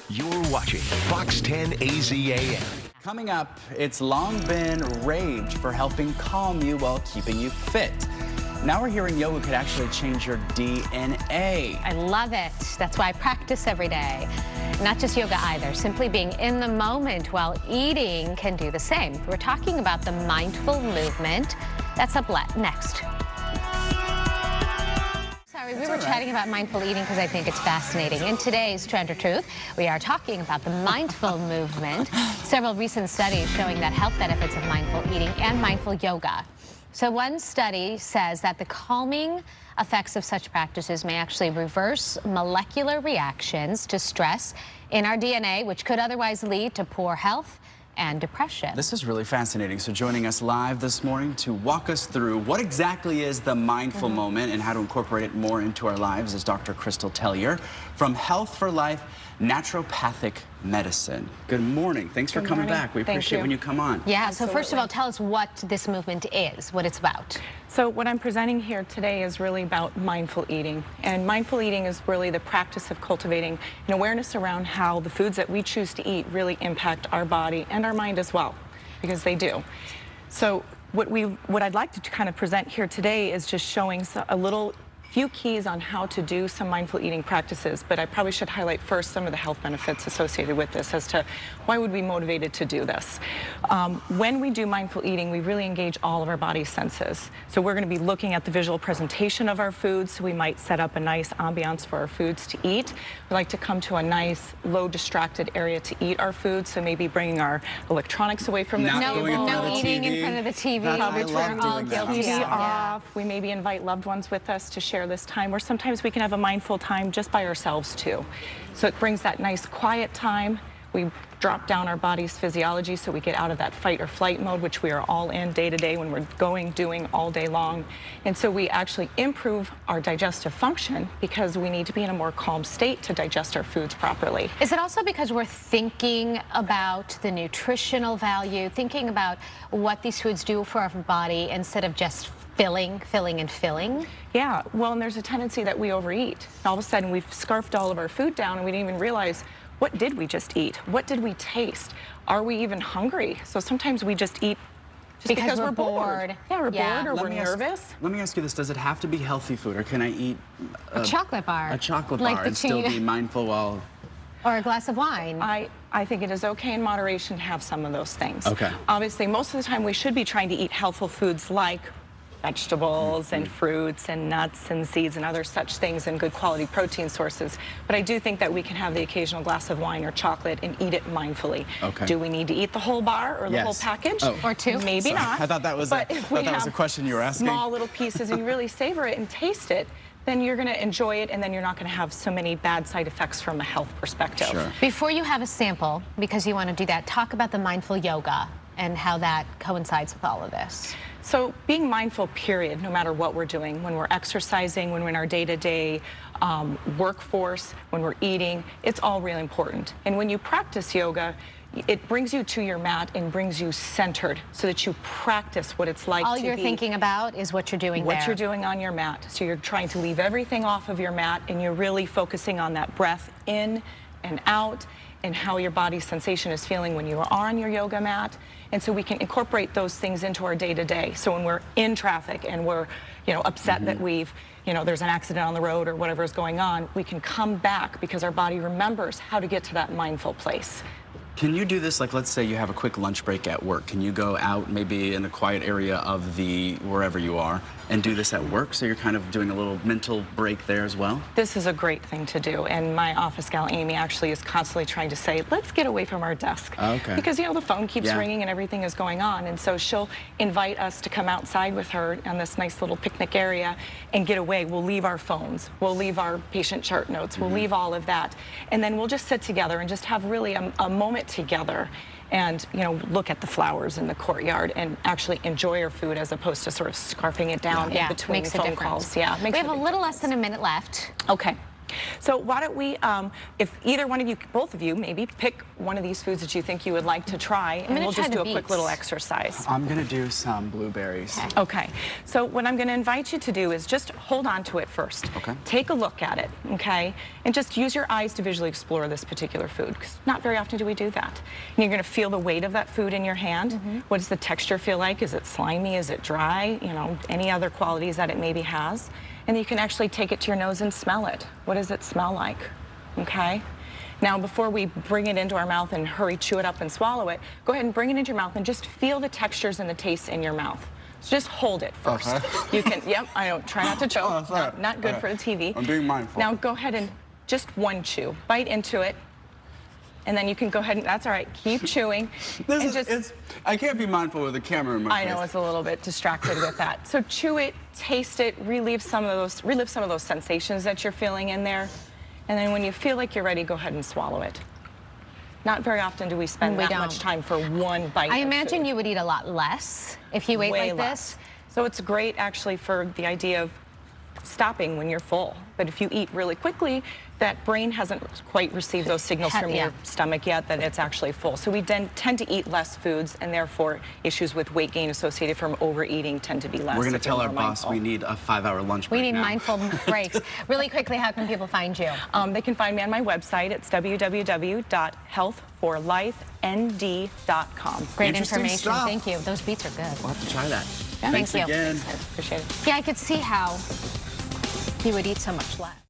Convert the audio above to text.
You're watching Fox 10 AZAM. Coming up, it's long been raved for helping calm you while keeping you fit. Now we're hearing yoga could actually change your DNA. I love it. That's why I practice every day. Not just yoga either. Simply being in the moment while eating can do the same. We're talking about the mindful movement. That's up next. We were chatting about mindful eating because I think it's fascinating. In today's Trend or Truth, we are talking about the mindful movement. Several recent studies showing that health benefits of mindful eating and mindful yoga. So one study says that the calming effects of such practices may actually reverse molecular reactions to stress in our DNA, which could otherwise lead to poor health and depression. This is really fascinating. So joining us live this morning to walk us through what exactly is the mindful moment and how to incorporate it more into our lives is Dr. Krystal Tellier from Health for Life Naturopathic Medicine. Good morning. Thanks for coming back. We appreciate when you come on. Yeah, so first of all, tell us what this movement is, what it's about. So what I'm presenting here today is really about mindful eating. And mindful eating is really the practice of cultivating an awareness around how the foods that we choose to eat really impact our body and our mind as well, because they do. So what I'd like to kind of present here today is just showing a few keys on how to do some mindful eating practices, but I probably should highlight first some of the health benefits associated with this as to why would we be motivated to do this. When we do mindful eating, we really engage all of our body's senses. So we're going to be looking at the visual presentation of our foods, so we might set up a nice ambiance for our foods to eat. We like to come to a nice, low distracted area to eat our food, so maybe bringing our electronics away from the table. No eating in front of the TV. We're all guilty. TV off. We maybe invite loved ones with us to share this time, or sometimes we can have a mindful time just by ourselves too. So it brings that nice quiet time. We drop down our body's physiology so we get out of that fight or flight mode, which we are all in day to day when we're doing all day long. And so we actually improve our digestive function because we need to be in a more calm state to digest our foods properly. Is it also because we're thinking about the nutritional value, thinking about what these foods do for our body instead of just filling and filling? Yeah, well, and there's a tendency that we overeat. All of a sudden, we've scarfed all of our food down and we didn't even realize, what did we just eat? What did we taste? Are we even hungry? So sometimes we just eat just because we're bored. Yeah, we're bored or we're nervous. Let me ask you this, does it have to be healthy food, or can I eat a chocolate bar? A chocolate bar and still be mindful while... Or a glass of wine. I think it is okay in moderation to have some of those things. Okay. Obviously, most of the time we should be trying to eat healthful foods like vegetables and fruits and nuts and seeds and other such things and good quality protein sources. But I do think that we can have the occasional glass of wine or chocolate and eat it mindfully. Okay. Do we need to eat the whole bar or the whole package? Or two? Maybe not. I thought that was a question you were asking. Small little pieces and you really savor it and taste it, then you're going to enjoy it, and then you're not going to have so many bad side effects from a health perspective. Sure. Before you have a sample, because you want to do that, talk about the mindful yoga and how that coincides with all of this. So being mindful, period, no matter what we're doing, when we're exercising, when we're in our day-to-day workforce, when we're eating, it's all really important. And when you practice yoga, it brings you to your mat and brings you centered so that you practice what it's like all you're thinking about is what you're doing what you're doing on your mat. So you're trying to leave everything off of your mat and you're really focusing on that breath in and out and how your body's sensation is feeling when you are on your yoga mat. And so we can incorporate those things into our day-to-day. So when we're in traffic and we're, upset that there's an accident on the road or whatever is going on, we can come back because our body remembers how to get to that mindful place. Can you do this, like let's say you have a quick lunch break at work. Can you go out maybe in a quiet area of wherever you are and do this at work? So you're kind of doing a little mental break there as well? This is a great thing to do. And my office gal, Amy, actually is constantly trying to say, let's get away from our desk. Okay. Because, the phone keeps ringing and everything is going on. And so she'll invite us to come outside with her on this nice little picnic area and get away. We'll leave our phones. We'll leave our patient chart notes. We'll leave all of that. And then we'll just sit together and just have really a moment together and look at the flowers in the courtyard and actually enjoy our food as opposed to sort of scarfing it down in between phone calls. Yeah, we have a little less than a minute left. Okay. So why don't we, if either one of you, both of you, maybe pick one of these foods that you think you would like to try, and we'll just do a quick little exercise. I'm gonna do some blueberries. Okay, so what I'm gonna invite you to do is just hold on to it first. Okay. Take a look at it, okay? And just use your eyes to visually explore this particular food, because not very often do we do that. And you're gonna feel the weight of that food in your hand. What does the texture feel like? Is it slimy? Is it dry? You know, any other qualities that it maybe has. And you can actually take it to your nose and smell it. What does it smell like? Okay? Now, before we bring it into our mouth and hurry, chew it up and swallow it, go ahead and bring it into your mouth and just feel the textures and the tastes in your mouth. So just hold it first. Okay. You can, yep, I don't, try not to choke. Not good for the TV. I'm being mindful. Now go ahead and just one chew. Bite into it. And then you can go ahead and, that's all right, keep chewing. I can't be mindful with the camera in my face. I know, it's a little bit distracted with that. So chew it, taste it, relive some of those sensations that you're feeling in there. And then when you feel like you're ready, go ahead and swallow it. Not very often do we spend that much time for one bite. I imagine you would eat a lot less if you ate like this. So it's great actually for the idea of stopping when you're full. But if you eat really quickly, that brain hasn't quite received those signals from your stomach yet that it's actually full. So we tend to eat less foods, and therefore issues with weight gain associated from overeating tend to be less. We're going to tell our boss we need a 5-hour lunch break. We need mindful breaks. Really quickly, how can people find you? They can find me on my website. It's www.healthforlifend.com. Great information. Stuff. Thank you. Those beets are good. We'll have to try that. Yeah, Thanks again. Thanks. Appreciate it. Yeah, I could see how you would eat so much less.